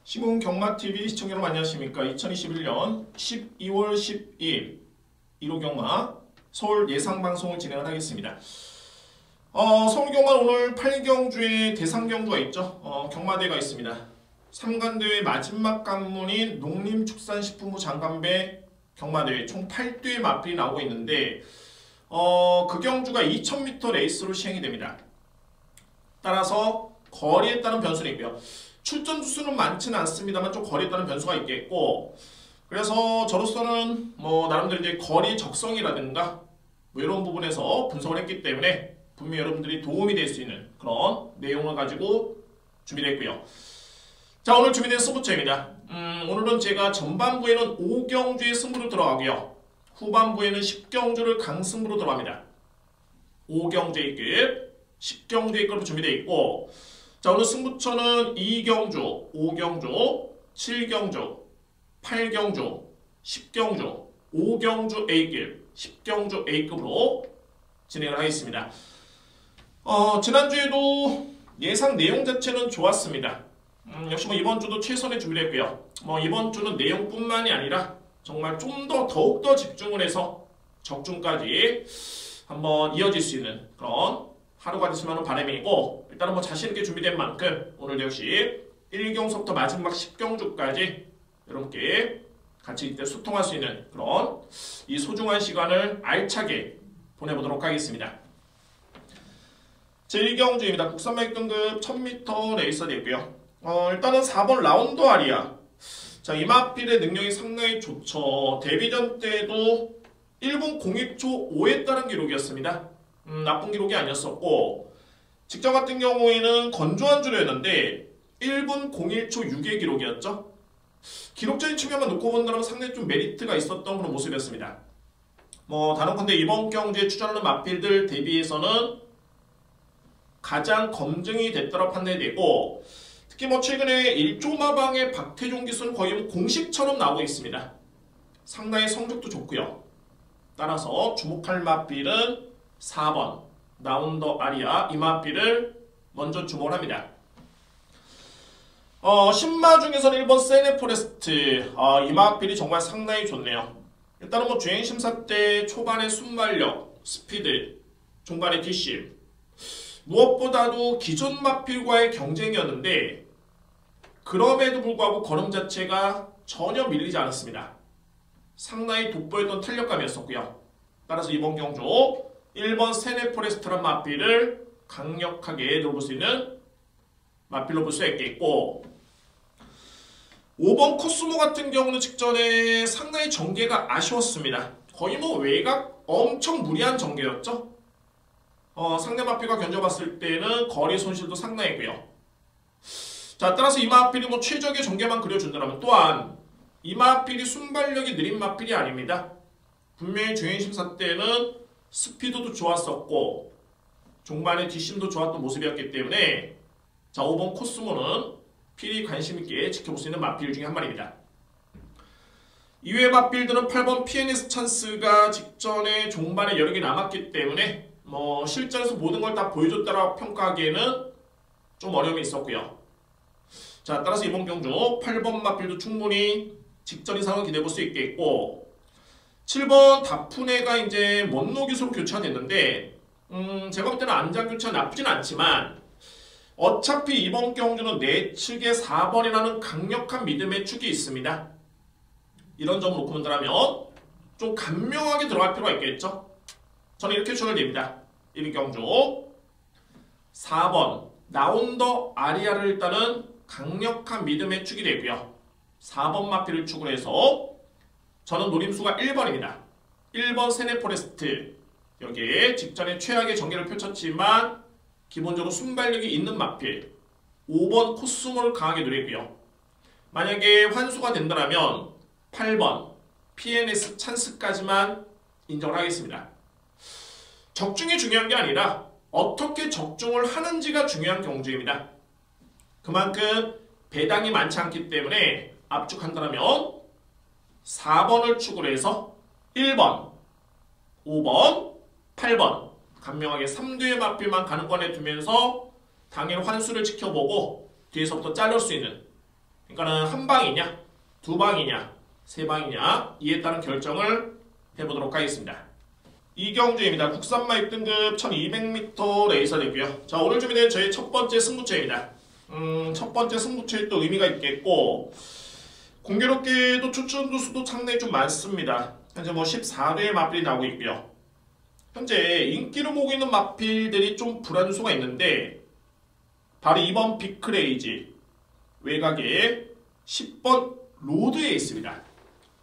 시공 경마TV 시청자 여러분 안녕하십니까. 2021년 12월 12일 1호 경마 서울 예상방송을 진행을 하겠습니다. 서울 경마 오늘 8경주에 대상경주가 있죠. 경마대회가 있습니다. 3관대회 마지막 관문인 농림축산식품부 장관배 경마대회 총 8대의 마필이 나오고 있는데 그 경주가 2000m 레이스로 시행이 됩니다. 따라서 거리에 따른 변수는 있고요. 출전 주수는 많지는 않습니다만 좀 거리에 따른 변수가 있겠고, 그래서 저로서는 나름대로 이제 거리 적성이라든가 이런 부분에서 분석을 했기 때문에 분명히 여러분들이 도움이 될 수 있는 그런 내용을 가지고 준비됐고요. 자, 오늘 준비된 승부처입니다. 오늘은 제가 전반부에는 5경주의 승부로 들어가고요. 후반부에는 10경주를 강승부로 들어갑니다. 5경주의 끝, 10경주의 끝으로 준비되어 있고, 자, 오늘 승부처는 2경주, 5경주, 7경주, 8경주, 10경주, 5경주 A급, 10경주 A급으로 진행을 하겠습니다. 지난주에도 예상 내용 자체는 좋았습니다. 역시 이번 주도 최선의 준비를 했고요. 이번 주는 내용뿐만이 아니라 정말 좀 더 더욱더 집중을 해서 적중까지 한번 이어질 수 있는 그런 하루가 됐으면 하는 바람이고, 일단은 자신있게 준비된 만큼 오늘도 역시 1경서부터 마지막 10경주까지 여러분께 같이 이때 소통할 수 있는 그런 이 소중한 시간을 알차게 보내보도록 하겠습니다. 제1경주입니다. 국산마익 등급 1000m 레이서 되고요. 일단은 4번 라운드 아리아. 자, 이마필의 능력이 상당히 좋죠. 데뷔전 때도 1분 01초 5에 따른 기록이었습니다. 나쁜 기록이 아니었었고, 직전 같은 경우에는 건조한 주류였는데 1분 01초 6의 기록이었죠. 기록적인 측면만 놓고 본다면 상당히 좀 메리트가 있었던 그런 모습이었습니다. 단언컨대 이번 경주에 출전하는 마필들 대비해서는 가장 검증이 됐다고 판단이 되고, 특히 최근에 1조 마방의 박태종 기수는 거의 공식처럼 나오고 있습니다. 상당히 성적도 좋고요. 따라서 주목할 마필은 4번 라운더 아리아, 이 마필을 먼저 주목을 합니다. 신마 중에서는 1번 세네포레스트, 이 마필이 정말 상당히 좋네요. 일단은 주행심사 때 초반의 순발력, 스피드, 중반의 뒷심, 무엇보다도 기존 마필과의 경쟁이었는데 그럼에도 불구하고 걸음 자체가 전혀 밀리지 않았습니다. 상당히 돋보였던 탄력감이었었고요. 따라서 이번 경주 1번 세네포레스트란 마필을 강력하게 노려볼 수 있는 마필로 볼 수 있겠고, 5번 코스모 같은 경우는 직전에 상당히 전개가 아쉬웠습니다. 거의 외곽 엄청 무리한 전개였죠. 상대 마필과 견뎌봤을 때는 거리 손실도 상당했고요. 자, 따라서 이 마필이 최적의 전개만 그려준다면, 또한 이 마필이 순발력이 느린 마필이 아닙니다. 분명히 주행심사 때는 스피드도 좋았었고 종반의 뒷심도 좋았던 모습이었기 때문에, 자, 5번 코스모는 필히 관심있게 지켜볼 수 있는 마필 중에 한 마리입니다. 이외의 마필들은 8번 PNS 찬스가 직전에 종반에 여러 개 남았기 때문에 실전에서 모든 걸 다 보여줬다라고 평가하기에는 좀 어려움이 있었고요. 자, 따라서 이번 경주 8번 마필도 충분히 직전 이상을 기대해볼 수 있겠고, 7번 다푸네가 이제 먼노 기수로 교체가 됐는데, 제가 볼 때는 안장 교체가 나쁘진 않지만 어차피 이번 경주는 내측에 4번이라는 강력한 믿음의 축이 있습니다. 이런 점을 놓고 본다면 좀 간명하게 들어갈 필요가 있겠죠. 저는 이렇게 추천을 드립니다. 1경주 4번 라운더 아리아를 일단은 강력한 믿음의 축이 되고요. 4번 마필을 축으로 해서 저는 노림수가 1번입니다. 1번 세네포레스트, 여기에 직전에 최악의 전개를 펼쳤지만 기본적으로 순발력이 있는 마필 5번 코스모를 강하게 노리고요. 만약에 환수가 된다면 8번 PNS 찬스까지만 인정을 하겠습니다. 적중이 중요한 게 아니라 어떻게 적중을 하는지가 중요한 경주입니다. 그만큼 배당이 많지 않기 때문에 압축한다면 4번을 축으로 해서 1번, 5번, 8번 간명하게 3두의 마필만 가능권에 두면서 당일 환수를 지켜보고 뒤에서부터 자를 수 있는 그러니까는 한 방이냐, 두 방이냐, 세 방이냐 이에 따른 결정을 해보도록 하겠습니다. 이경주입니다. 국산 마입 등급 1200m 레이서 되고요. 자, 오늘 준비된 저희 첫 번째 승부처입니다. 첫 번째 승부처에 또 의미가 있겠고 공교롭게도 출전두 수도 상당히 좀 많습니다. 현재 뭐 14대의 마필이 나오고 있고요. 현재 인기를 모으고 있는 마필들이 좀 불안수가 있는데 바로 2번 비크레이지 외곽에 10번 로드에 있습니다.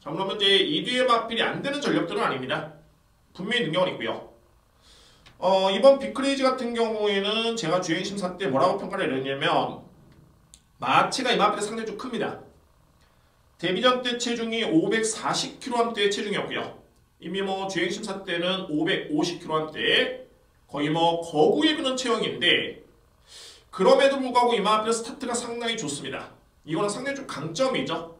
자, 그러면 이제 2뒤의 마필이 안 되는 전력들은 아닙니다. 분명히 능력은 있고요. 이번 비크레이지 같은 경우에는 제가 주행심사 때 뭐라고 평가를 내렸냐면 마체가 이 마필이 상당히 좀 큽니다. 데뷔전 때 체중이 540kg대의 체중이었고요. 이미 뭐 주행심사 때는 550kg대 거의 뭐 거구에 그는 체형인데 그럼에도 불구하고 이 마필의 스타트가 상당히 좋습니다. 이거는 상당히 좀 강점이죠.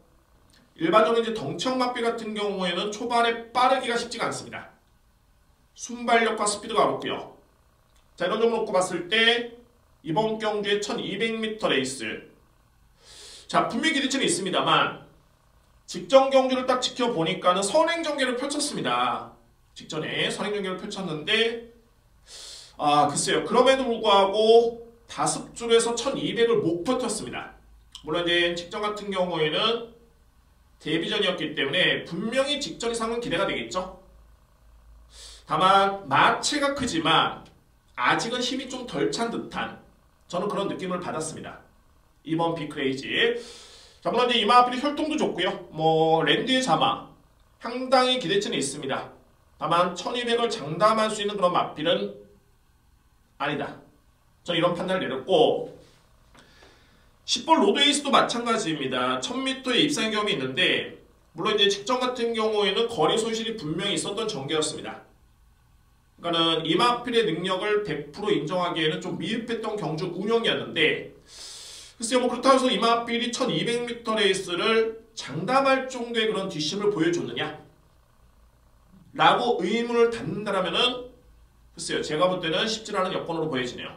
일반적으로 이제 덩치형 마필 같은 경우에는 초반에 빠르기가 쉽지가 않습니다. 순발력과 스피드가 어렵고요. 자, 이런 점을 놓고 봤을 때 이번 경주의 1200m 레이스 자, 분명히 기대치는 있습니다만 직전 경주를 딱 지켜보니까는 선행전개를 펼쳤습니다. 직전에 선행전개를 펼쳤는데 글쎄요. 그럼에도 불구하고 다습줄에서 1200을 못 버텼습니다. 물론 이제 직전 같은 경우에는 데뷔전이었기 때문에 분명히 직전 이상은 기대가 되겠죠. 다만 마체가 크지만 아직은 힘이 좀 덜 찬 듯한 저는 그런 느낌을 받았습니다. 이번 비크레이지. 자, 물론 이제 이 마필이 혈통도 좋고요. 뭐 랜드의 자마 상당히 기대치는 있습니다. 다만 1200을 장담할 수 있는 그런 마필은 아니다. 저는 이런 판단을 내렸고 10번 로드에이스도 마찬가지입니다. 1000m에 입사한 경험이 있는데 물론 이제 직전 같은 경우에는 거리 손실이 분명히 있었던 전개였습니다. 그러니까는 이 마필의 능력을 100% 인정하기에는 좀 미흡했던 경주 운영이었는데 글쎄요, 뭐 그렇다고 해서 이 마필이 1200m 레이스를 장담할 정도의 그런 뒷심을 보여줬느냐? 라고 의문을 닫는다라면은 글쎄요, 제가 볼 때는 쉽지 않은 여건으로 보여지네요.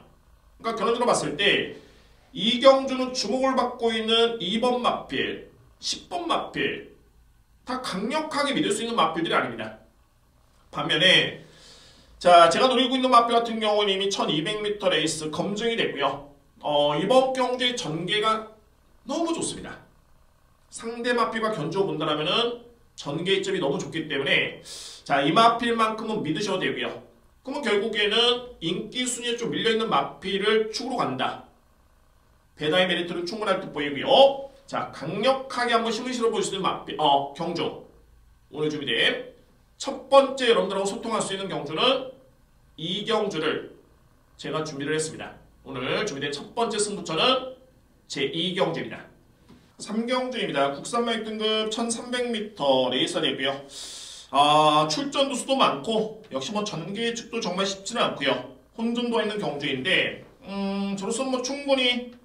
그러니까 결론적으로 봤을 때 이 경주는 주목을 받고 있는 2번 마필, 10번 마필 다 강력하게 믿을 수 있는 마필들이 아닙니다. 반면에 자, 제가 노리고 있는 마필 같은 경우는 이미 1200m 레이스 검증이 됐고요. 이번 경주의 전개가 너무 좋습니다. 상대 마필과 견주어 본다면은 전개 이점이 너무 좋기 때문에 자, 이 마필만큼은 믿으셔도 되고요. 그러면 결국에는 인기 순위에 좀 밀려있는 마필을 축으로 간다. 배당의 메리트는 충분할 듯 보이고요. 자, 강력하게 한번 힘을 실어볼 수 있는 마필, 경주. 오늘 준비된 첫 번째 여러분들하고 소통할 수 있는 경주는 이 경주를 제가 준비를 했습니다. 오늘 준비된 첫 번째 승부처는 제2경주입니다. 3경주입니다. 국산 마입 등급 1300m 레이서 되고요. 출전도 수도 많고 역시 뭐 전개 예측도 정말 쉽지는 않고요. 혼전도가 있는 경주인데 저로서 뭐 충분히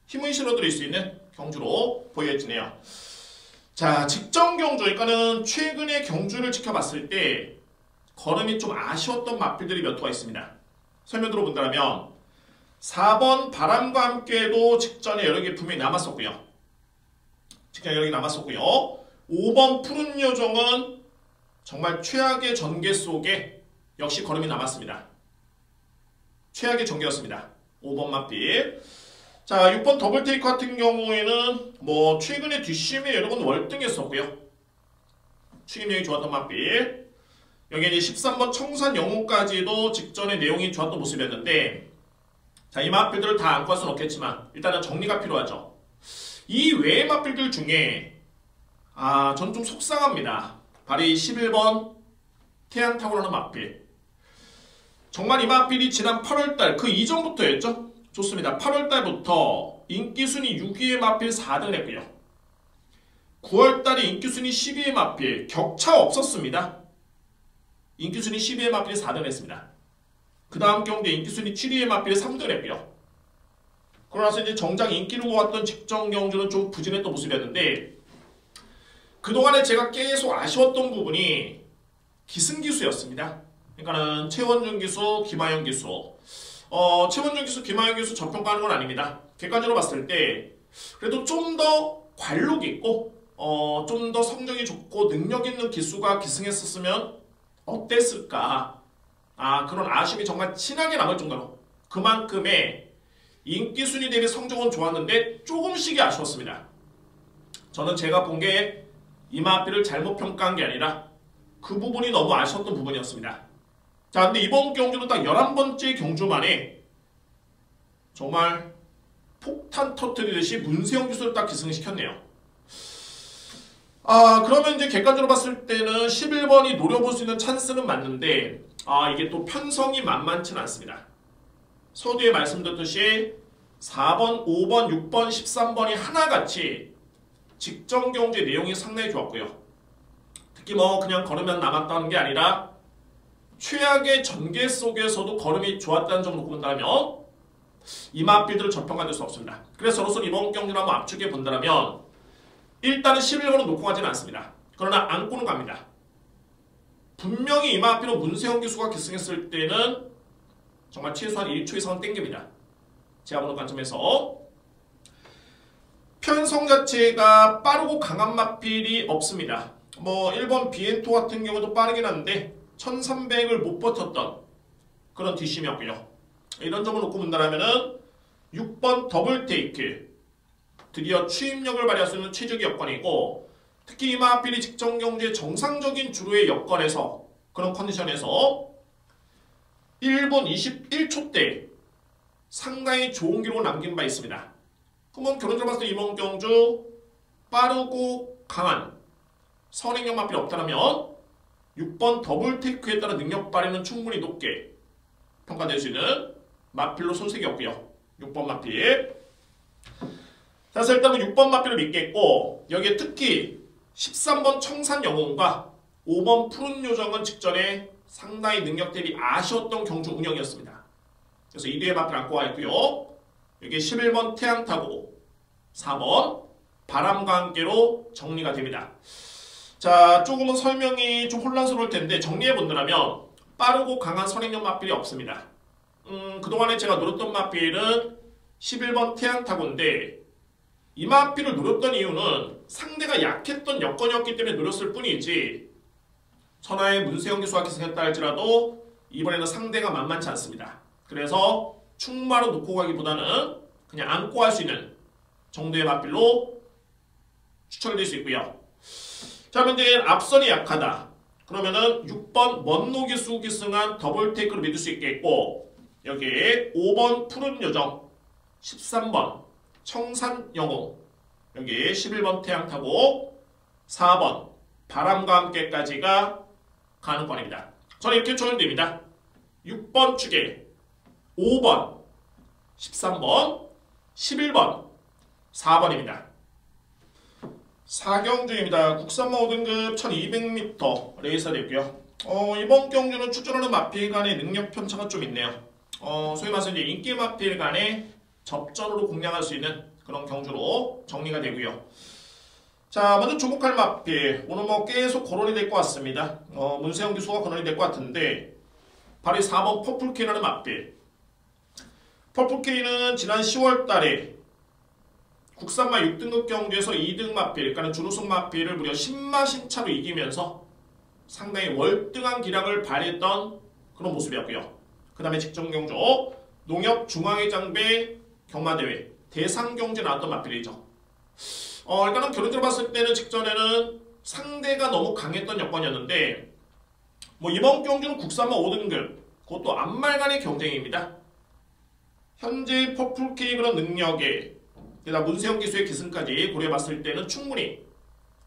힘을 실어드릴 수 있는 경주로 보여지네요. 자, 직전 경주, 그러니까는 최근의 경주를 지켜봤을 때 걸음이 좀 아쉬웠던 마필들이 몇 호가 있습니다. 설명 들어본다면 4번 바람과 함께도 직전에 여러 개 분명히 남았었고요. 5번 푸른 요정은 정말 최악의 전개 속에 역시 걸음이 남았습니다. 최악의 전개였습니다. 5번 마필. 자, 6번 더블 테이크 같은 경우에는 뭐 최근에 뒷심에 여러 번 월등했었고요. 추임력이 좋았던 마필. 여기 이제 13번 청산 영웅까지도 직전에 내용이 좋았던 모습이었는데 자, 이 마필들을 다 안고 할 수는 없겠지만 일단은 정리가 필요하죠. 이 외의 마필들 중에 저는 좀 속상합니다. 바로 이 11번 태양타고라는 마필. 정말 이 마필이 지난 8월달 그 이전부터였죠. 좋습니다. 8월달부터 인기순위 6위의 마필 4등을 했고요. 9월달에 인기순위 12위의 마필 격차 없었습니다. 인기순위 12위의 마필이 4등을 했습니다. 그 다음 경주에 인기순위 7위의 마필이 3등을 했고요. 그러나서 이제 정작 인기를 모았던 직전 경주는 좀 부진했던 모습이었는데 그동안에 제가 계속 아쉬웠던 부분이 기승기수였습니다. 그러니까는 최원준 기수, 김하영 기수. 최원준 기수, 김하영 기수 저평가하는 건 아닙니다. 객관적으로 봤을 때 그래도 좀 더 관록이 있고 좀 더 성적이 좋고 능력 있는 기수가 기승했었으면 어땠을까? 그런 아쉬움이 정말 진하게 남을 정도로 그만큼의 인기 순위 대비 성적은 좋았는데 조금씩이 아쉬웠습니다. 저는 제가 본 게 이마필을 잘못 평가한 게 아니라 그 부분이 너무 아쉬웠던 부분이었습니다. 자, 근데 이번 경주는 딱 11번째 경주 만에 정말 폭탄 터뜨리듯이 문세영 기수를 딱 기승시켰네요. 그러면 이제 객관적으로 봤을 때는 11번이 노려볼 수 있는 찬스는 맞는데 이게 또 편성이 만만치는 않습니다. 서두에 말씀드렸듯이 4번, 5번, 6번, 13번이 하나같이 직전 경주의 내용이 상당히 좋았고요. 특히 그냥 걸으면 남았다는 게 아니라 최악의 전개 속에서도 걸음이 좋았다는 점을 놓고 본다면 이마필들을 저평가될 수 없습니다. 그래서 저로서는 이번 경기를 한번 압축해 본다면 일단은 11번은 놓고 가지는 않습니다. 그러나 안고는 갑니다. 분명히 이마필은 문세영 기수가 기승했을 때는 정말 최소한 1초 이상은 땡깁니다. 제가 보는 관점에서 편성 자체가 빠르고 강한 마필이 없습니다. 1번 비엔토 같은 경우도 빠르긴 한데 1300을 못 버텼던 그런 뒷심이었고요. 이런 점을 놓고 본다면 6번 더블 테이크 드디어 추임력을 발휘할 수 있는 최적의 여건이고 특히 이마필이 직전 경주의 정상적인 주로의 여건에서 그런 컨디션에서 1분 21초 때 상당히 좋은 기록을 남긴 바 있습니다. 그러면 결론적으로 봤을 때 이번 경주 빠르고 강한 선행력 마필이 없다면 6번 더블 테이크에 따른 능력 발휘는 충분히 높게 평가될 수 있는 마필로 손색이 없고요. 6번 마필. 그래서 일단은 6번 마필을 믿겠고 여기에 특히 13번 청산 영웅과 5번 푸른 요정은 직전에 상당히 능력 대비 아쉬웠던 경주 운영이었습니다. 그래서 2뒤에 마필 안고 와 있고요. 여기 11번 태양 타고 4번 바람과 함께로 정리가 됩니다. 자, 조금은 설명이 좀 혼란스러울 텐데 정리해 본다면 빠르고 강한 선행력 마필이 없습니다. 그동안에 제가 노렸던 마필은 11번 태양 타고인데 이 마필을 노렸던 이유는 상대가 약했던 여건이었기 때문에 노렸을 뿐이지 천하의 문세영 기수가 기승했다 할지라도 이번에는 상대가 만만치 않습니다. 그래서 충마로 놓고 가기보다는 그냥 안고 할 수 있는 정도의 마필로 추천이 될 수 있고요. 자, 문제 앞선이 약하다. 그러면은 6번 먼노 기수 기승한 더블 테이크를 믿을 수 있겠고 여기에 5번 푸른 요정 13번 청산 영웅 여기 11번 태양 타고 4번 바람과 함께까지가 가능권입니다. 저는 이렇게 조율됩니다. 6번 축에 5번 13번 11번 4번입니다. 4경주입니다. 국산마 5등급 1200m 레이서 됐고요. 이번 경주는 출전하는 마필 간의 능력 편차가 좀 있네요. 소위 말해서 이제 인기 마필 간의 접전으로 공략할 수 있는 그런 경주로 정리가 되고요. 자, 먼저 주목할 마필. 오늘 계속 거론이 될 것 같습니다. 문세영 기수가 거론이 될 것 같은데 바로 4번 퍼플케이라는 마필. 퍼플케이는 지난 10월 달에 국산마 6등급 경주에서 2등 마필, 그러니까 준우승 마필을 무려 10마신 차로 이기면서 상당히 월등한 기량을 발휘했던 그런 모습이었고요. 그 다음에 직전 경주 농협 중앙회 장배 경마대회 대상경주에 나왔던 마필이죠. 일단은 결론적으로 봤을 때는 직전에는 상대가 너무 강했던 여건이었는데 이번 경주는 국산마 5등급 그것도 안말간의 경쟁입니다. 현재 퍼플케이 그런 능력에 게다가 문세영 기수의 기승까지 고려해봤을 때는 충분히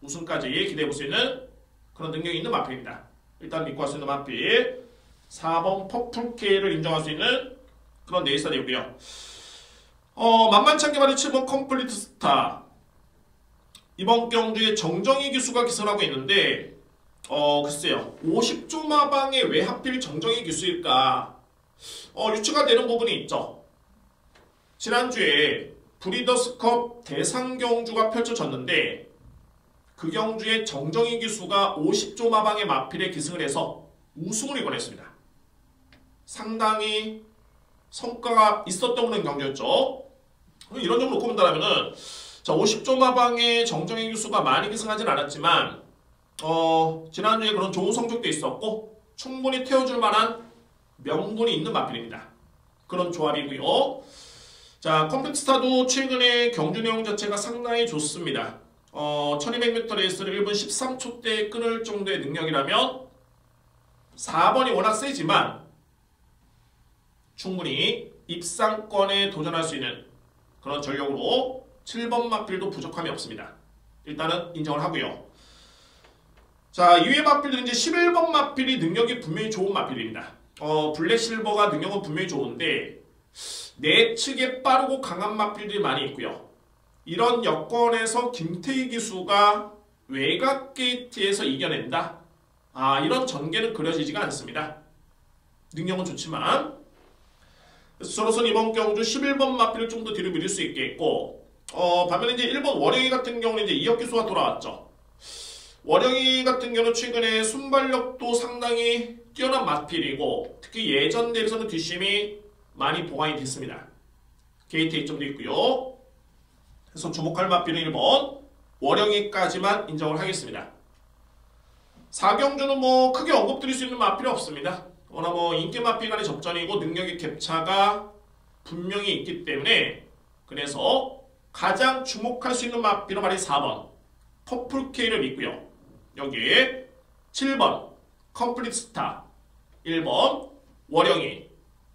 우승까지 기대해볼 수 있는 그런 능력이 있는 마필입니다. 일단 믿고 할 수 있는 마필 4번 퍼플케이를 인정할 수 있는 그런 네이스가 되고요. 만만치 않게 말해 7번 컴플리트 스타 이번 경주에 정정희 기수가 기승하고 있는데 글쎄요 50조 마방에 왜 하필 정정희 기수일까 유추가 되는 부분이 있죠. 지난주에 브리더스컵 대상 경주가 펼쳐졌는데 그 경주에 정정희 기수가 50조 마방의 마필에 기승을 해서 우승을 이뤄냈습니다. 상당히 성과가 있었던 그런 경주였죠. 이런 점을 놓고 본다면 자, 50조 마방의 정정희 교수가 많이 기승하진 않았지만 지난주에 그런 좋은 성적도 있었고 충분히 태워줄 만한 명분이 있는 마필입니다. 그런 조합이고요. 자, 컴팩트스타도 최근에 경주 내용 자체가 상당히 좋습니다. 1200m 레이스를 1분 13초대에 끊을 정도의 능력이라면 4번이 워낙 세지만 충분히 입상권에 도전할 수 있는 그런 전력으로 7번 마필도 부족함이 없습니다. 일단은 인정을 하고요. 자, 이외의 마필들은 이제 11번 마필이 능력이 분명히 좋은 마필입니다. 블랙 실버가 능력은 분명히 좋은데 내측에 빠르고 강한 마필들이 많이 있고요. 이런 여건에서 김태희 기수가 외곽 게이트에서 이겨낸다. 이런 전개는 그려지지가 않습니다. 능력은 좋지만 그래서 저로서는 이번 경주 11번 마필을 좀 더 뒤로 밀릴 수 있겠고 반면에 이제 1번 월영이 같은 경우는 이제 이혁 기수가 돌아왔죠. 월영이 같은 경우는 최근에 순발력도 상당히 뛰어난 마필이고 특히 예전 대비해서는 뒷심이 많이 보강이 됐습니다. 게이트 이점도 있고요. 그래서 주목할 마필은 1번 월영이까지만 인정을 하겠습니다. 4경주는 뭐 크게 언급드릴 수 있는 마필이 없습니다. 워낙 뭐 인기 마필 간의 접전이고 능력의 격차가 분명히 있기 때문에 그래서 가장 주목할 수 있는 마필은 말이 4번 퍼플K를 믿고요. 여기에 7번 컴플릿 스타, 1번 월영이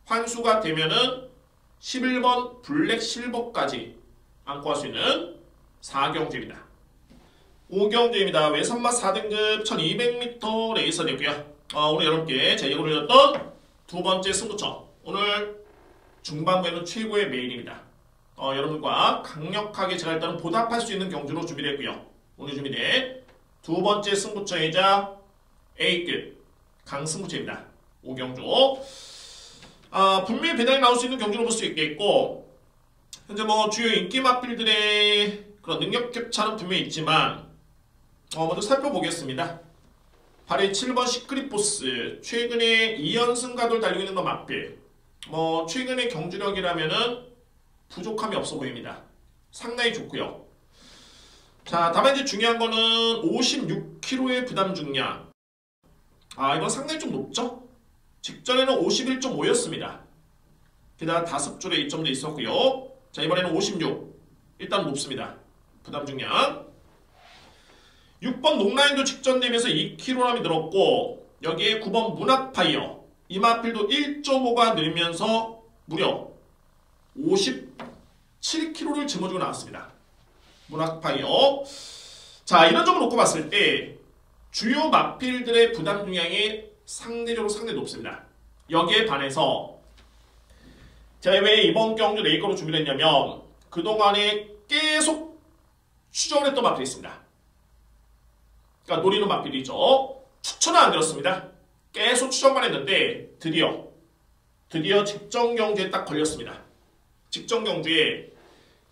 환수가 되면은 11번 블랙 실버까지 안고 갈 수 있는 4경주입니다. 5경주입니다. 외선마 4등급 1200m 레이서 되고요. 오늘 여러분께 제작을 올렸던 두 번째 승부처. 오늘 중반부에는 최고의 메인입니다. 여러분과 강력하게 제가 일단은 보답할 수 있는 경주로 준비를 했고요. 오늘 준비된 두 번째 승부처이자 A급 강승부처입니다. 5경주. 분명히 배당이 나올 수 있는 경주로 볼 수 있겠고 현재 뭐 주요 인기 마필들의 그런 능력 격차는 분명히 있지만 먼저 살펴보겠습니다. 8위 7번 시크릿보스 최근에 2연승 가도를 달리고 있는 건 마필 뭐 최근의 경주력이라면은 부족함이 없어 보입니다. 상당히 좋고요. 자, 다만 이제 중요한 거는 56kg의 부담 중량. 이건 상당히 좀 높죠? 직전에는 51.5였습니다. 게다가 5줄의 2점도 있었고요. 자, 이번에는 56. 일단 높습니다. 부담 중량. 6번 농라인도 직전 대비해서 2kg이 늘었고 여기에 9번 문학파이어 이 마필도 1.5가 늘면서 무려 57kg를 짊어지고 나왔습니다. 문학파이어. 자, 이런 점을 놓고 봤을 때 주요 마필들의 부담 중량이 상대적으로 상당히 높습니다. 여기에 반해서 제가 왜 이번 경주 레이커로 준비를 했냐면 그동안에 계속 추정을 했던 마필이 있습니다. 그러니까 노리는 마필이죠. 추천은 안 들었습니다. 계속 추정만 했는데 드디어 직전 경주에 딱 걸렸습니다. 직전 경주에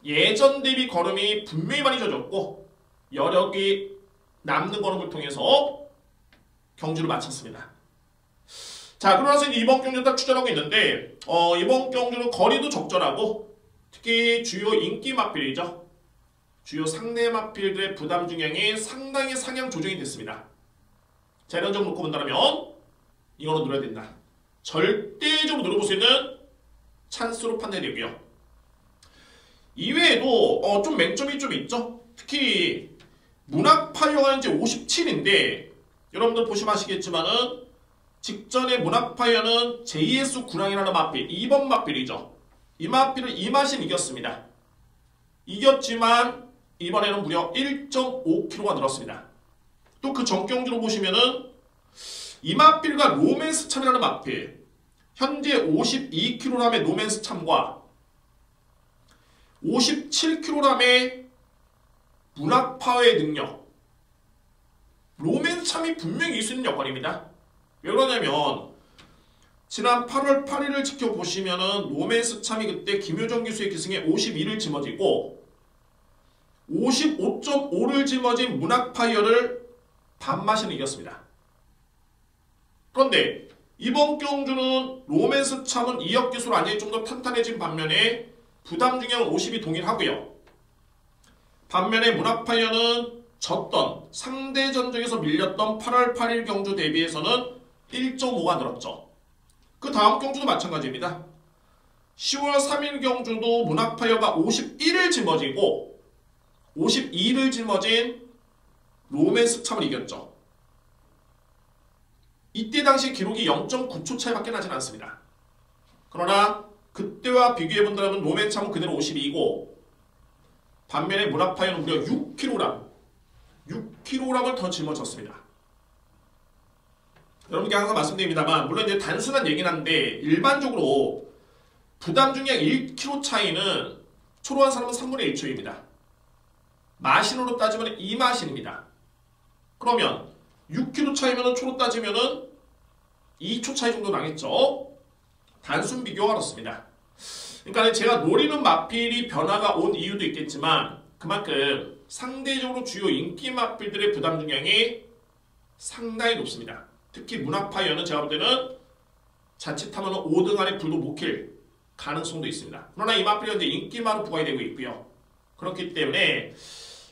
예전 대비 걸음이 분명히 많이 젖었고 여력이 남는 걸음을 통해서 경주를 마쳤습니다. 자, 그러나서 이번 경주 딱 추천하고 있는데 이번 경주는 거리도 적절하고 특히 주요 인기 마필이죠. 주요 상대 마필들의 부담 중량이 상당히 상향 조정이 됐습니다. 자, 이런 점을 놓고 본다면 이거는 노려야 된다. 절대적으로 노려볼 수 있는 찬스로 판단이 되고요. 이외에도 좀 맹점이 좀 있죠. 특히 문학파이어가 이제 57인데 여러분들 보시면 아시겠지만은 직전에 문학파이어는 JS 구랑이라는 마필 2번 마필이죠. 이 마필을 이마신 이겼습니다. 이겼지만 이번에는 무려 1.5kg가 늘었습니다. 또 그 전경주로 보시면은 이 마필과 로맨스 참이라는 마필 현재 52kg의 로맨스 참과 57kg의 문학파의 능력 로맨스 참이 분명히 있을 수 있는 여건입니다. 왜 그러냐면 지난 8월 8일을 지켜보시면은 로맨스 참이 그때 김효정 기수의 기승에 52를 짊어지고 55.5를 짊어진 문학파이어를 반마신을 이겼습니다. 그런데 이번 경주는 로맨스 참은 이혁 기수로 완전히 좀 더 탄탄해진 반면에 부담 중량은 50이 동일하고요. 반면에 문학파이어는 졌던 상대 전적에서 밀렸던 8월 8일 경주 대비해서는 1.5가 늘었죠. 그 다음 경주도 마찬가지입니다. 10월 3일 경주도 문학파이어가 51을 짊어지고 52를 짊어진 로맨스 참을 이겼죠. 이때 당시 기록이 0.9초 차이밖에 나진 않습니다. 그러나 그때와 비교해본다면 로맨스 참은 그대로 52이고 반면에 문학파이어는 무려 6kg을 더 짊어졌습니다. 여러분께 항상 말씀드립니다만 물론 이제 단순한 얘기는 한데 일반적으로 부담 중량 1kg 차이는 초로한 사람은 3분의 1초입니다. 마신으로 따지면 2마신입니다. 그러면 6kg 차이면 초로 따지면 2초 차이 정도 나겠죠. 단순 비교가 그렇습니다. 그러니까 제가 노리는 마필이 변화가 온 이유도 있겠지만 그만큼 상대적으로 주요 인기 마필들의 부담 중량이 상당히 높습니다. 특히 문학파이어는 제가 볼 때는 자칫하면 5등 안에 불도 못 킬 가능성도 있습니다. 그러나 이 마필은 이제 인기마로 부각이 되고 있고요. 그렇기 때문에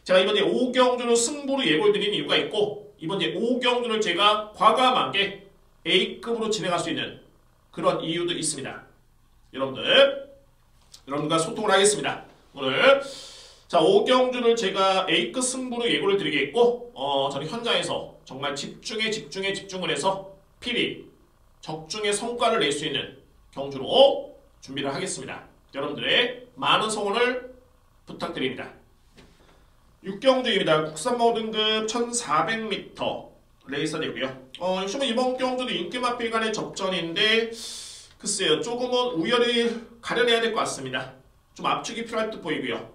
제가 이번에 5경주를 승부로 예고를 드린 이유가 있고 이번 이제 5경주를 제가 과감하게 A급으로 진행할 수 있는 그런 이유도 있습니다. 여러분과 소통을 하겠습니다. 오늘 자 5경주를 제가 A급 승부로 예고를 드리겠고 저는 현장에서 정말 집중을 해서 필히 적중의 성과를 낼 수 있는 경주로 준비를 하겠습니다. 여러분들의 많은 성원을 부탁드립니다. 6경주입니다. 국산마 5등급 1400m 레이서 되고요. 역시는 이번 경주도 인기마필 간의 접전인데 글쎄요 조금은 우열이 가려내야 될 것 같습니다. 좀 압축이 필요할 듯 보이고요.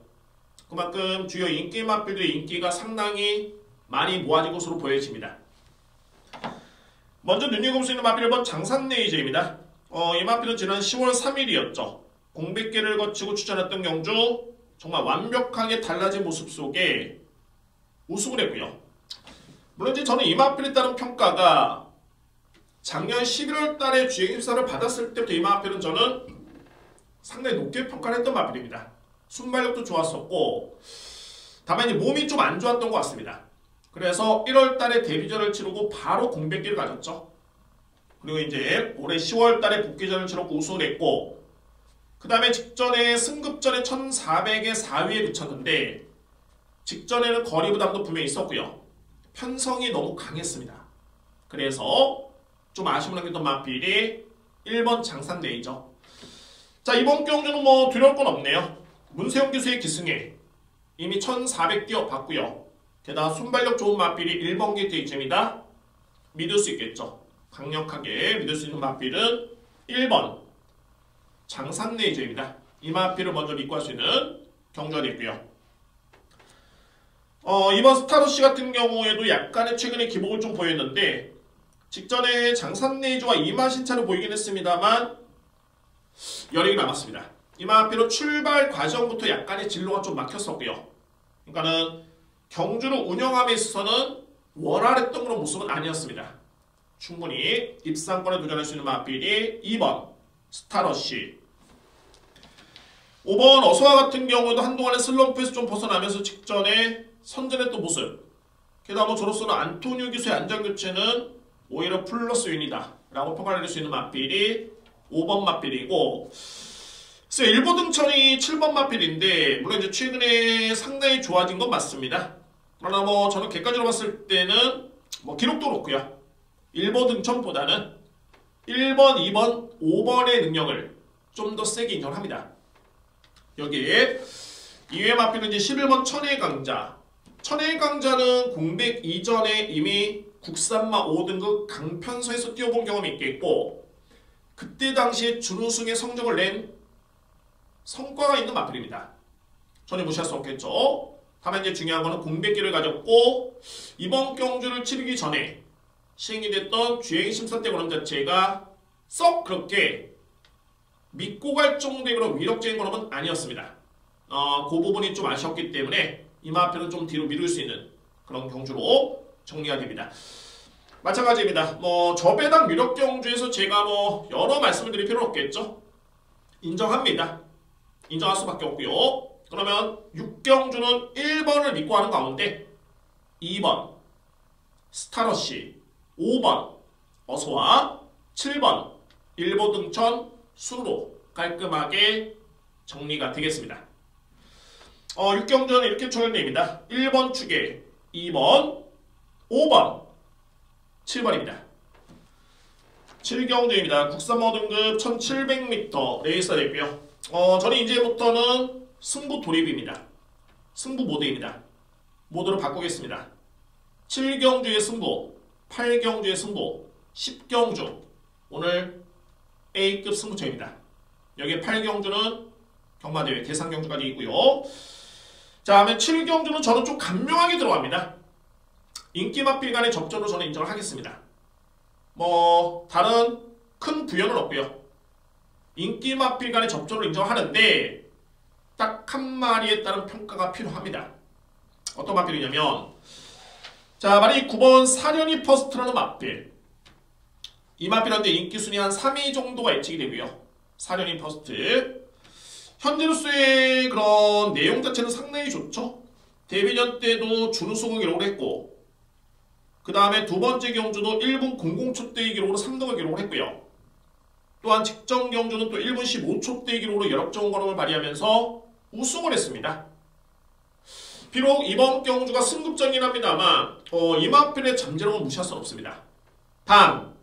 그만큼 주요 인기마필들의 인기가 상당히 많이 모아진 것으로 보여집니다. 먼저 눈여겨볼 수 있는 마필 1번 장산레이저입니다. 이 마필은 지난 10월 3일이었죠. 공백기를 거치고 출전했던 경주 정말 완벽하게 달라진 모습 속에 우승을 했고요. 물론 이제 저는 이 마필에 따른 평가가 작년 11월 달에 주행 심사를 받았을 때부터 이 마필은 저는 상당히 높게 평가를 했던 마필입니다. 순발력도 좋았었고 다만 이제 몸이 좀 안 좋았던 것 같습니다. 그래서 1월 달에 데뷔전을 치르고 바로 공백기를 가졌죠. 그리고 이제 올해 10월 달에 복귀전을 치르고 우승을 했고 그 다음에 직전에 승급전에 1400에 4위에 그쳤는데 직전에는 거리 부담도 분명히 있었고요. 편성이 너무 강했습니다. 그래서 좀 아쉬움을 남겼던 마필이 1번 장산레이저. 자 이번 경주는 뭐 두려울 건 없네요. 문세영 기수의 기승에 이미 1400 뛰어봤고요. 게다가 순발력 좋은 마필이 1번 게이트 H입니다. 믿을 수 있겠죠. 강력하게 믿을 수 있는 마필은 1번 장산레이저입니다. 이 마필을 먼저 믿고 할 수 있는 경주가 됐고요. 이번 스타러시 같은 경우에도 약간의 최근에 기복을 좀 보였는데 직전에 장산레이저와 이마신차를 보이긴 했습니다만 여력이 남았습니다. 이 마필은 출발 과정부터 약간의 진로가 좀 막혔었고요. 그러니까는 경주를 운영함에 있어서는 원활했던 그런 모습은 아니었습니다. 충분히 입상권에 도전할 수 있는 마필이 2번 스타러시. 5번 어서와 같은 경우도 한동안의 슬럼프에서 좀 벗어나면서 직전에 선전했던 모습. 게다가 뭐 저로서는 안토니오 기수의 안전교체는 오히려 플러스 윈이다 라고 평가를 내릴 수 있는 마필이 5번 마필이고 그래서 일본 등천이 7번 마필인데 물론 이제 최근에 상당히 좋아진 건 맞습니다. 그러나 뭐 저는 객관적으로 봤을 때는 뭐 기록도 그렇고요. 일본 등천보다는 1번, 2번, 5번의 능력을 좀 더 세게 인정을 합니다. 여기에 2회 마필은 이제 11번 천의 강자. 천의 강자는 공백 이전에 이미 국산마 5등급 강편서에서 뛰어본 경험이 있겠고 그때 당시에 준우승의 성적을 낸 성과가 있는 마필입니다. 전혀 무시할 수 없겠죠. 다만 이제 중요한 거는 공백기를 가졌고 이번 경주를 치르기 전에 시행이 됐던 주행심사 때 그런 자체가 썩 그렇게 믿고 갈 정도의 그런 위력적인 그림은 아니었습니다. 그 부분이 좀 아쉬웠기 때문에 이 마필은 좀 뒤로 미룰 수 있는 그런 경주로 정리가 됩니다. 마찬가지입니다. 뭐 저배당 유력 경주에서 제가 뭐 여러 말씀을 드릴 필요는 없겠죠. 인정합니다. 인정할 수밖에 없고요. 그러면 6경주는 1번을 믿고 하는 가운데 2번 스타러시, 5번 어서와, 7번 일보등천 순으로 깔끔하게 정리가 되겠습니다. 6경주는 이렇게 조율됩니다. 1번 축에 2번, 5번, 7번입니다. 7경주입니다. 국산모 등급 1700m 레이서 되고요. 저는 이제부터는 승부 돌입입니다. 승부 모드입니다. 모드로 바꾸겠습니다. 7경주의 승부, 8경주의 승부, 10경주 오늘 A급 승부처입니다. 여기 8경주는 경마대회 대상경주까지 있고요. 자, 다음에 7경주는 저는 좀 간명하게 들어갑니다. 인기마필 간의 접전으로 저는 인정을 하겠습니다. 다른 큰 부연은 없고요. 인기마필 간의 접전으로 인정하는데 딱 한 마리에 따른 평가가 필요합니다. 어떤 마필이냐면, 자, 만약 9번 사련이 퍼스트라는 마필, 이 마필한테 인기순위 한 3위 정도가 예측이 되고요. 사련이 퍼스트 현재로서의 그런 내용 자체는 상당히 좋죠. 데뷔년 때도 준우승을 기록을 했고, 그 다음에 두 번째 경주도 1분 00초대의 기록으로 3등을 기록을 했고요. 또한 직전 경주는 또 1분 15초대의 기록으로 열악적인 걸음을 발휘하면서 우승을 했습니다. 비록 이번 경주가 승급전이긴 합니다만 이마필의 잠재력은 무시할 수는 없습니다. 단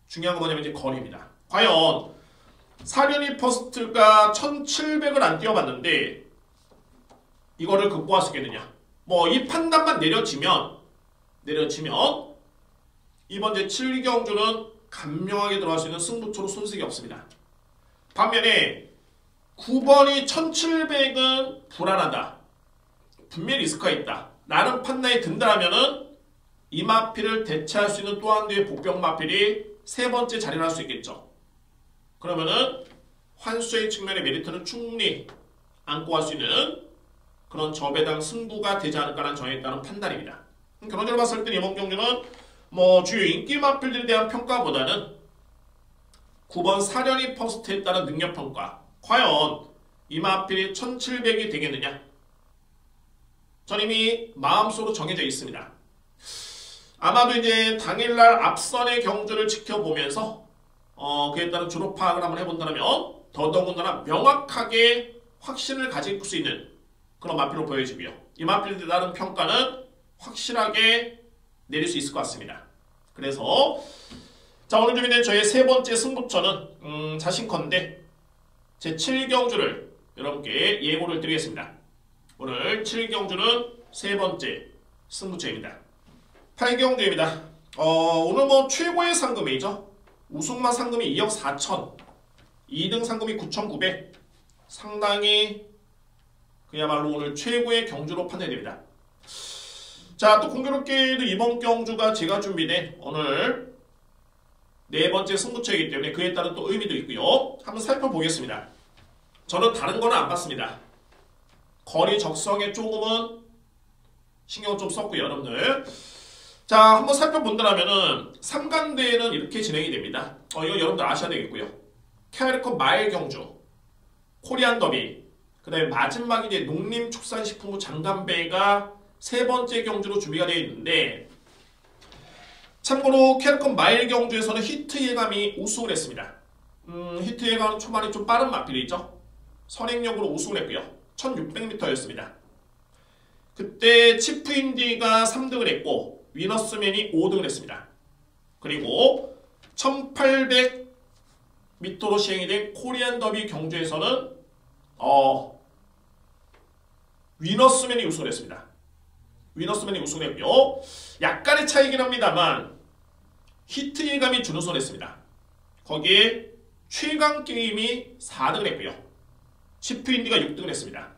중요한 건 뭐냐면 이제 거리입니다. 과연 사련이 퍼스트가 1700을 안 뛰어봤는데 이거를 극복할 수 있겠느냐. 이 판단만 내려지면 이번 제 7경주는 간명하게 들어갈 수 있는 승부처로 손색이 없습니다. 반면에 9번이 1700은 불안하다, 분명히 리스크가 있다 라는 판단이 든다면은 이 마필을 대체할 수 있는 또 한 개의 복병 마필이 세 번째 자리를 할 수 있겠죠. 그러면은 환수의 측면의 메리트는 충분히 안고 갈 수 있는 그런 저배당 승부가 되지 않을까라는 저에 따른 판단입니다. 결론적으로 봤을 때 이번 경주는 주요 인기 마필들에 대한 평가보다는 9번 사련이 퍼스트에 따른 능력평가, 과연 이 마필이 1700이 되겠느냐? 전 이미 마음속으로 정해져 있습니다. 아마도 이제 당일날 앞선의 경주를 지켜보면서 그에 따른 주로 파악을 한번 해본다면 더더군다나 명확하게 확신을 가질 수 있는 그런 마필로 보여지고요. 이 마필에 따른 평가는 확실하게 내릴 수 있을 것 같습니다. 그래서 자, 오늘 준비된 저의 세 번째 승부처는 자신컨대 제 7경주를 여러분께 예고를 드리겠습니다. 오늘 7경주는 세 번째 승부처입니다. 8경주입니다. 오늘 최고의 상금이죠. 우승만 상금이 2억 4천, 2등 상금이 9,900. 상당히 그야말로 오늘 최고의 경주로 판단됩니다. 자, 또 공교롭게도 이번 경주가 제가 준비된 오늘 네 번째 승부처이기 때문에 그에 따른 또 의미도 있고요. 한번 살펴보겠습니다. 저는 다른 거는 안 봤습니다. 거리 적성에 조금은 신경을 좀 썼고요, 여러분들. 자, 한번 살펴본다면은 3간대에는 이렇게 진행이 됩니다. 이거 여러분들 아셔야 되겠고요. 캐리컵 마일 경주, 코리안 더비, 그 다음에 마지막에 이제 농림축산식품부 장간배가 세 번째 경주로 준비가 되어 있는데, 참고로 캐리컵 마일 경주에서는 히트 예감이 우승을 했습니다. 히트 예감은 초반에 좀 빠른 마필이죠. 선행력으로 우승을 했고요. 1600m였습니다. 그때 치프인디가 3등을 했고 위너스맨이 5등을 했습니다. 그리고 1800m로 시행이 된 코리안 더비 경주에서는 위너스맨이 우승을 했습니다. 위너스맨이 우승을 했고요. 약간의 차이긴 합니다만 히트 예감이 준우승을 했습니다. 거기에 최강게임이 4등을 했고요. 치프인디가 6등을 했습니다.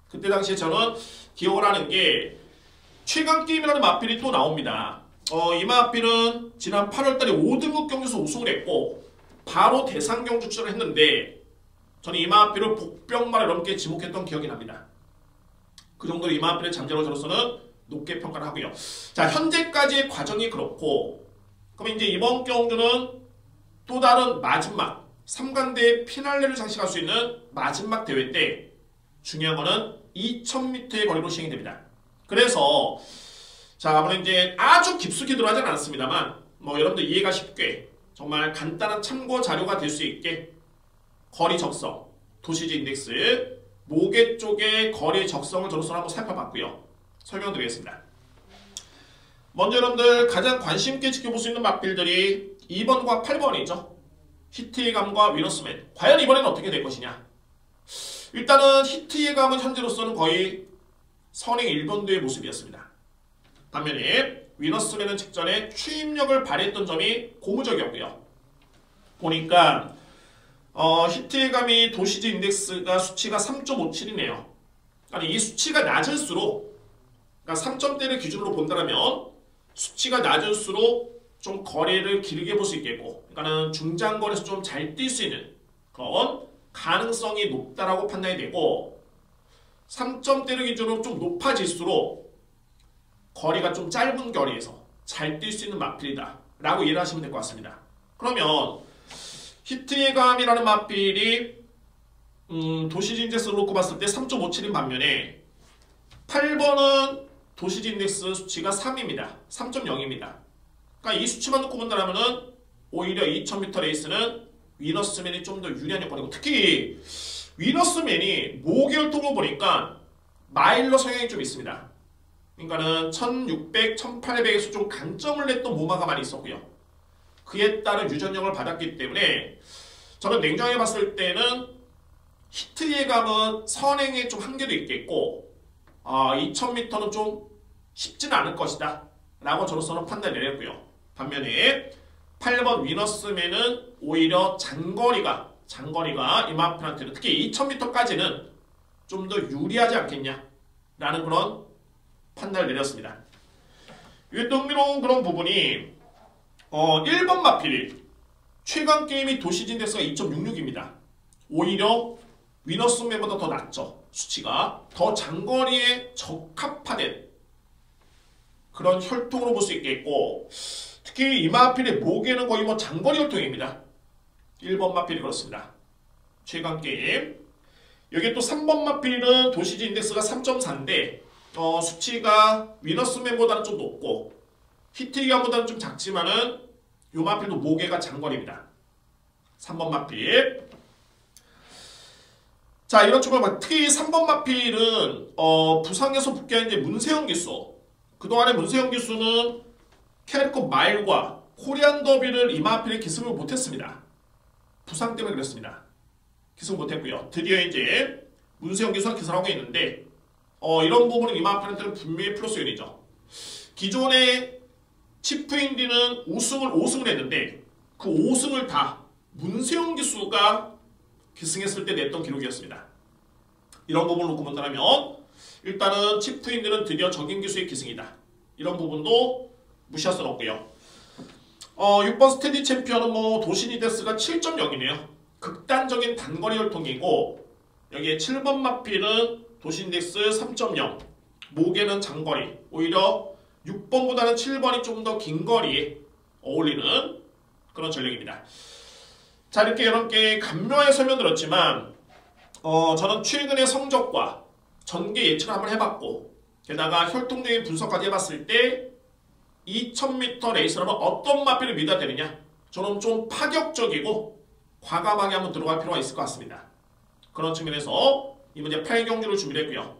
그때 당시에 저는 기억을 하는 게 최강게임이라는 마필이 또 나옵니다. 이 마필은 지난 8월달에 5등급 경주에서 우승을 했고 바로 대상경주 출전을 했는데 저는 이 마필을 복병마를 넘게 지목했던 기억이 납니다. 그 정도로 이 마필의 잠재력을 저로서는 높게 평가를 하고요. 자, 현재까지의 과정이 그렇고, 그럼 이제 이번 경주는 또 다른 마지막 3간대의 피날레를 장식할 수 있는 마지막 대회 때 중요한 거는 2000m의 거리로 시행이 됩니다. 그래서 자, 물론 이제 아주 깊숙이 들어가진 않았습니다만 뭐 여러분들 이해가 쉽게 정말 간단한 참고 자료가 될 수 있게 거리 적성, 도시지 인덱스, 모계 쪽의 거리 적성을 저로서 한번 살펴봤고요. 설명드리겠습니다. 먼저 여러분들 가장 관심 있게 지켜볼 수 있는 마필들이 2번과 8번이죠. 히트의 감과 위너스맨. 과연 이번에는 어떻게 될 것이냐? 일단은 히트의 감은 현재로서는 거의 선행 1번도의 모습이었습니다. 반면에 위너스맨은 직전에 추임력을 발휘했던 점이 고무적이었고요. 보니까 히트의 감이 도시지 인덱스가 수치가 3.57이네요. 아니 이 수치가 낮을수록 그러니까 3점대를 기준으로 본다면 수치가 낮을수록 좀 거리를 길게 볼 수 있겠고 그러니까는 중장거리에서 좀 잘 뛸 수 있는 그런 가능성이 높다라고 판단이 되고 3점대를 기준으로 좀 높아질수록 거리가 좀 짧은 거리에서 잘 뛸 수 있는 마필이다 라고 이해를 하시면 될 것 같습니다. 그러면 히트의 감이라는 마필이 도시지 인덱스를 놓고 봤을 때 3.57인 반면에 8번은 도시지 인덱스 수치가 3입니다. 3.0입니다. 그러니까 이 수치만 놓고 본다면 오히려 2000m 레이스는 위너스맨이 좀 더 유리한 여건이고 특히 위너스맨이 모계열통으로 보니까 마일러 성향이 좀 있습니다. 그러니까는 1600, 1800에서 좀 강점을 냈던 모마가 많이 있었고요. 그에 따른 유전력을 받았기 때문에 저는 냉정하게 봤을 때는 히트의 감은 선행에 좀 한계도 있겠고 2000m는 좀 쉽지는 않을 것이다 라고 저로서는 판단을 내렸고요. 반면에 8번 위너스맨은 오히려 장거리가 이 마필한테는 특히 2000m까지는 좀 더 유리하지 않겠냐 라는 그런 판단을 내렸습니다. 이게 또 흥미로운 그런 부분이 1번 마필이 최강 게임이 도시지 인덱스가 2.66입니다. 오히려 위너스맨보다 더 낮죠. 수치가 더 장거리에 적합화된 그런 혈통으로 볼 수 있겠고 특히 이 마필의 모계는 거의 뭐 장거리 혈통입니다. 1번 마필이 그렇습니다. 최강 게임. 여기 또 3번 마필은 도시지 인덱스가 3.4인데 수치가 위너스맨보다는 좀 높고 히트기가보다는 좀 작지만은 이 마필도 모계가 장거리입니다. 3번 마필. 자, 이런 쪽으로 특히 3번 마필은 부상에서 복귀한 이제 문세영 기수. 그동안의 문세영 기수는 캐리컵 마일과 코리안 더비를 이 마필에 기습을 못했습니다. 부상 때문에 그랬습니다. 기습을 못했고요. 드디어 이제 문세영 기수가 기사를 하고 있는데 이런 부분은 이 마필한테는 분명히 플러스 요인이죠. 기존의 치프인디는 5승을 했는데 그 5승을 다 문세영 기수가 기승했을 때 냈던 기록이었습니다. 이런 부분을 놓고 본다면 일단은 치프인디는 드디어 적임 기수의 기승이다. 이런 부분도 무시할 수는 없고요. 6번 스테디 챔피언은 뭐 도시니데스가 7.0이네요. 극단적인 단거리 혈통이고 여기에 7번 마필은 도시니데스 3.0 모계는 장거리 오히려 6번보다는 7번이 좀 더 긴 거리에 어울리는 그런 전력입니다. 자, 이렇게 여러 개 간묘하게 설명드렸지만 저는 최근의 성적과 전개 예측을 한번 해봤고 게다가 혈통적인 분석까지 해봤을 때 2000m 레이스라면 어떤 마필을 믿어야 되느냐 저는 좀 파격적이고 과감하게 한번 들어갈 필요가 있을 것 같습니다. 그런 측면에서 이 문제 8경주를 준비를 했고요.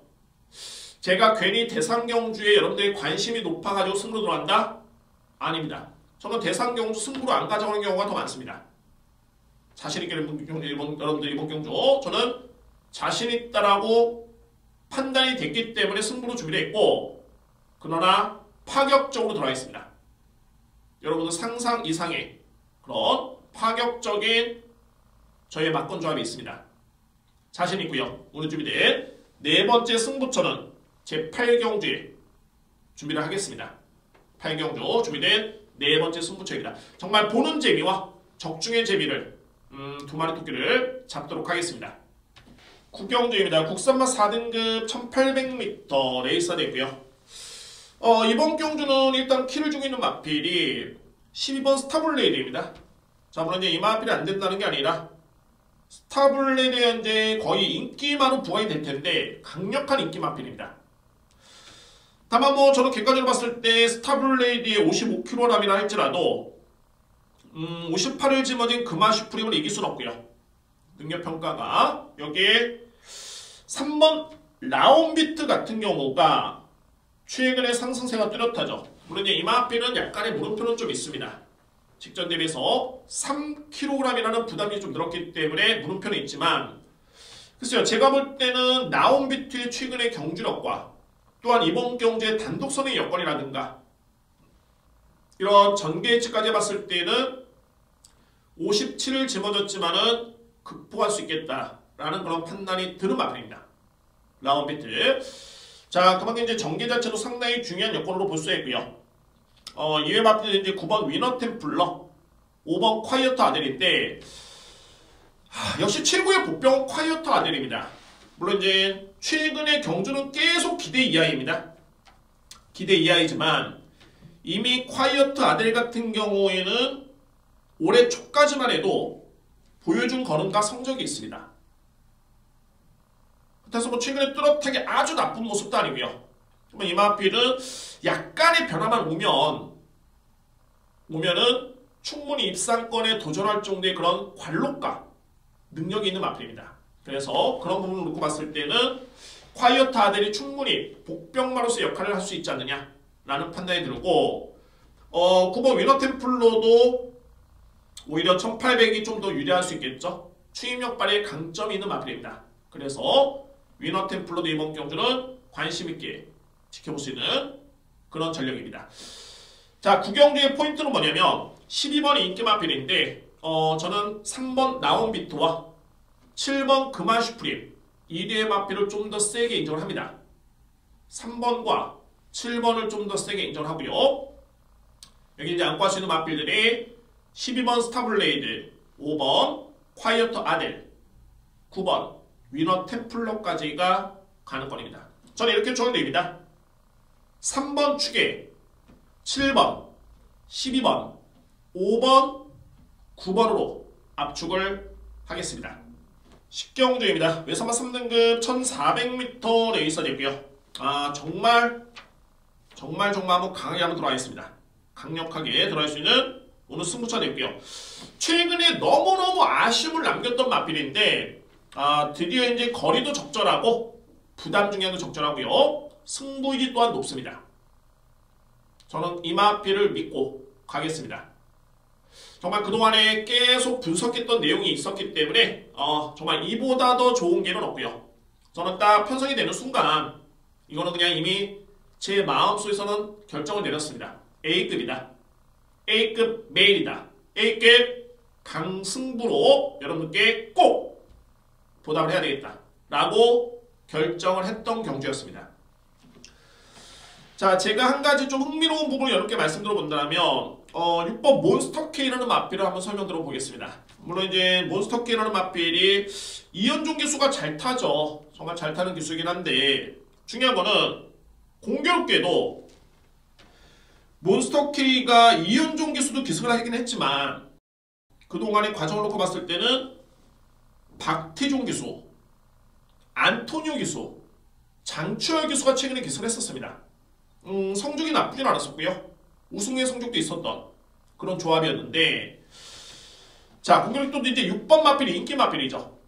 제가 괜히 대상경주에 여러분들이 관심이 높아가지고 승부로 들어간다? 아닙니다. 저는 대상경주 승부로 안 가져오는 경우가 더 많습니다. 자신있게 여러분들 이번 경주 저는 자신있다라고 판단이 됐기 때문에 승부로 준비를 했고 그러나 파격적으로 들어가 있습니다. 여러분들 상상 이상의 그런 파격적인 저의 막권 조합이 있습니다. 자신 있고요. 오늘 준비된 네 번째 승부처는 제 8경주에 준비를 하겠습니다. 8경주 준비된 네 번째 승부처입니다. 정말 보는 재미와 적중의 재미를 두 마리 토끼를 잡도록 하겠습니다. 9경주입니다. 국산마 4등급 1800m 레이스가 되고요. 이번 경주는 일단 키를 주고 있는 마필이 12번 스타블레이드입니다. 자, 물론 이제 이 마필이 안 된다는 게 아니라 스타블레이드 현재 거의 인기 많은 부하이 될 텐데 강력한 인기 마필입니다. 다만 뭐 저는 객관적으로 봤을 때 스타블레이드의 55kg이라 할지라도 58을 짊어진 금화 슈프림을 이길 수는 없고요. 능력평가가 여기에 3번 라온비트 같은 경우가 최근에 상승세가 뚜렷하죠. 물론 이제 이 마필은 약간의 물음표는 좀 있습니다. 직전 대비해서 3kg이라는 부담이 좀 늘었기 때문에 물음표는 있지만 글쎄요, 제가 볼 때는 라온비트의 최근의 경주력과 또한 이번 경주의 단독선의 여건이라든가 이런 전개 예측까지 봤을 때는 57을 짊어졌지만은 극복할 수 있겠다라는 그런 판단이 드는 마필입니다. 라온비트. 자, 그만큼 이제 전개 자체도 상당히 중요한 여건으로 볼 수 있고요. 이외 마필은 이제 9번 위너 템플러, 5번 콰이어터 아델인데 역시 최고의 복병은 콰이어터 아델입니다. 물론 이제 최근의 경주는 계속 기대 이하입니다. 기대 이하이지만 이미 콰이어터 아델 같은 경우에는 올해 초까지만 해도 보여준 걸음과 성적이 있습니다. 그래서 뭐 최근에 뚜렷하게 아주 나쁜 모습도 아니고요. 이 마필은 약간의 변화만 오면은 충분히 입상권에 도전할 정도의 그런 관록과 능력이 있는 마필입니다. 그래서 그런 부분을 놓고 봤을 때는 콰이어터 아델이 충분히 복병마로서 역할을 할 수 있지 않느냐라는 판단이 들고 9번 위너 템플러도 오히려 1800이 좀 더 유리할 수 있겠죠. 추임력 발휘에 강점이 있는 마필입니다. 그래서 위너 템플러도 이번 경주는 관심 있게 지켜볼 수 있는 그런 전력입니다. 자, 구경주의 포인트는 뭐냐면 12번이 인기 마필인데 저는 3번 라온비트와 7번 금화 슈프림 이 류의 마필을 좀 더 세게 인정을 합니다. 3번과 7번을 좀 더 세게 인정을 하고요. 여기 이제 안고 할 수 있는 마필들이 12번 스타블레이드, 5번 콰이어터 아델, 9번 위너 템플러까지가 가능권입니다. 저는 이렇게 조언드립니다. 3번 축에 7번, 12번, 5번, 9번으로 압축을 하겠습니다. 10경주입니다. 외선마 3등급 1400m 레이서 되고요. 정말 한번 강하게 한번 들어가겠습니다. 강력하게 들어갈 수 있는 오늘 승부차 되고요. 최근에 너무너무 아쉬움을 남겼던 마필인데 드디어 이제 거리도 적절하고 부담 중량도 적절하고요. 승부일이 또한 높습니다. 저는 이 마필을 믿고 가겠습니다. 정말 그동안에 계속 분석했던 내용이 있었기 때문에 정말 이보다 더 좋은 게는 없고요. 저는 딱 편성이 되는 순간 이거는 그냥 이미 제 마음속에서는 결정을 내렸습니다. A급이다. A급 메일이다. A급 강승부로 여러분께 꼭 보답을 해야 되겠다 라고 결정을 했던 경주였습니다. 자, 제가 한 가지 좀 흥미로운 부분을 여러분께 말씀드려 본다면 6번 몬스터 K라는 마필을 한번 설명드려 보겠습니다. 물론 이제 몬스터 K라는 마필이 이연종 기수가 잘 타죠. 정말 잘 타는 기수이긴 한데 중요한 거는 공교롭게도 몬스터 K가 이연종 기수도 기승을 하긴 했지만 그동안의 과정을 놓고 봤을 때는 박태종 기수, 안토니오 기수, 장추열 기수가 최근에 기승을 했었습니다. 성적이 나쁘진 않았었고요. 우승의 성적도 있었던 그런 조합이었는데 자, 공교롭게도 이제 6번 마필이 인기 마필이죠.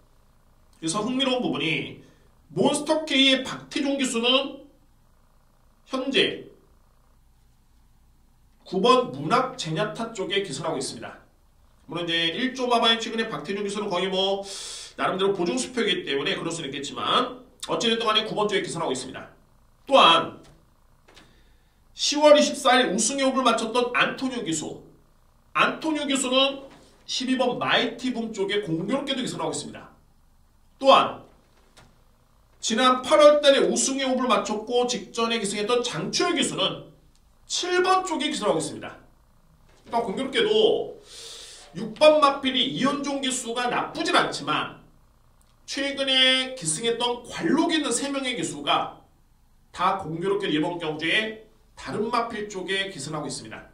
그래서 흥미로운 부분이 몬스터 K의 박태종 기수는 현재 9번 문학 제냐타 쪽에 기술하고 있습니다. 물론 이제 1조 마바인 최근에 박태종 기수는 거의 뭐 나름대로 보증 수표이기 때문에 그럴 수는 있겠지만 어찌됐든 간에 9번 쪽에 기술하고 있습니다. 또한 10월 24일 우승의 호흡을 마쳤던 안토니오 기수, 안토니오 기수는 12번 마이티붐 쪽에 공교롭게도 기술하고 있습니다. 또한 지난 8월달에 우승의 호흡을 마쳤고 직전에 기승했던 장추열 기수는 7번 쪽에 기술하고 있습니다. 그러니까 공교롭게도 6번 마필이 이연종 기수가 나쁘진 않지만 최근에 기승했던 관록이 있는 3명의 기수가 다 공교롭게 이번 경주에 다른 마필 쪽에 기승하고 있습니다.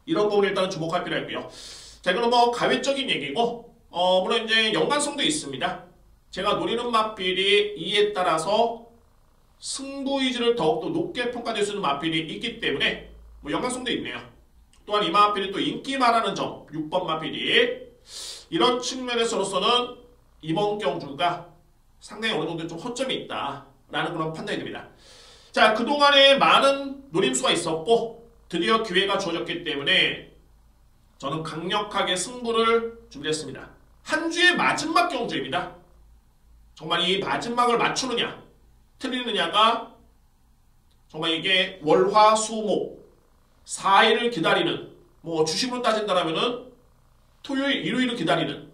이런 부분을 일단 주목할 필요가 있고요. 자, 이거는 뭐 가외적인 얘기고 물론 이제 연관성도 있습니다. 제가 노리는 마필이 이에 따라서 승부 의지를 더욱더 높게 평가될 수 있는 마필이 있기 때문에 뭐 연관성도 있네요. 또한 이 마필이 또 인기 많다는 점, 6번 마필이 이런 측면에서로서는 이번 경주가 상당히 어느 정도 좀 허점이 있다라는 그런 판단이 됩니다. 자, 그동안에 많은 노림수가 있었고 드디어 기회가 주어졌기 때문에 저는 강력하게 승부를 준비했습니다. 한 주의 마지막 경주입니다. 정말 이 마지막을 맞추느냐 틀리느냐가 정말 이게 월화수목 4일을 기다리는, 뭐 주식으로 따진다면은 토요일 일요일을 기다리는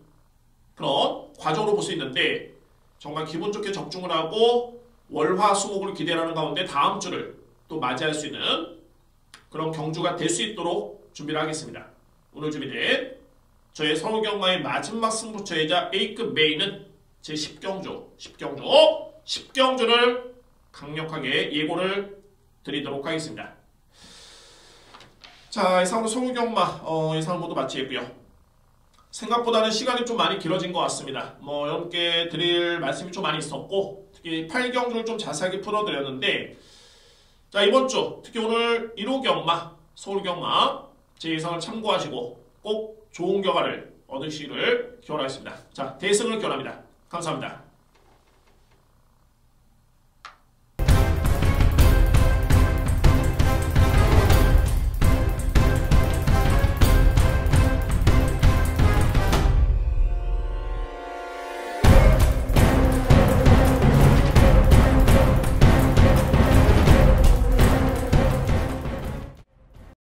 그런 과정으로 볼 수 있는데, 정말 기분 좋게 적중을 하고 월화수목을 기대하는 가운데 다음 주를 또 맞이할 수 있는 그런 경주가 될 수 있도록 준비를 하겠습니다. 오늘 준비된 저의 서울경마의 마지막 승부처이자 A급 메인은 제 10경주를 강력하게 예고를 드리도록 하겠습니다. 자, 이상으로 서울경마 예상을 모두 마치겠고요. 생각보다는 시간이 좀 많이 길어진 것 같습니다. 여러분께 드릴 말씀이 좀 많이 있었고, 특히 8경주를 좀 자세하게 풀어드렸는데, 자, 이번 주 특히 오늘 1호경마 서울경마 제 예상을 참고하시고 꼭 좋은 결과를 얻으시기를 기원하겠습니다. 자, 대승을 기원합니다. 감사합니다.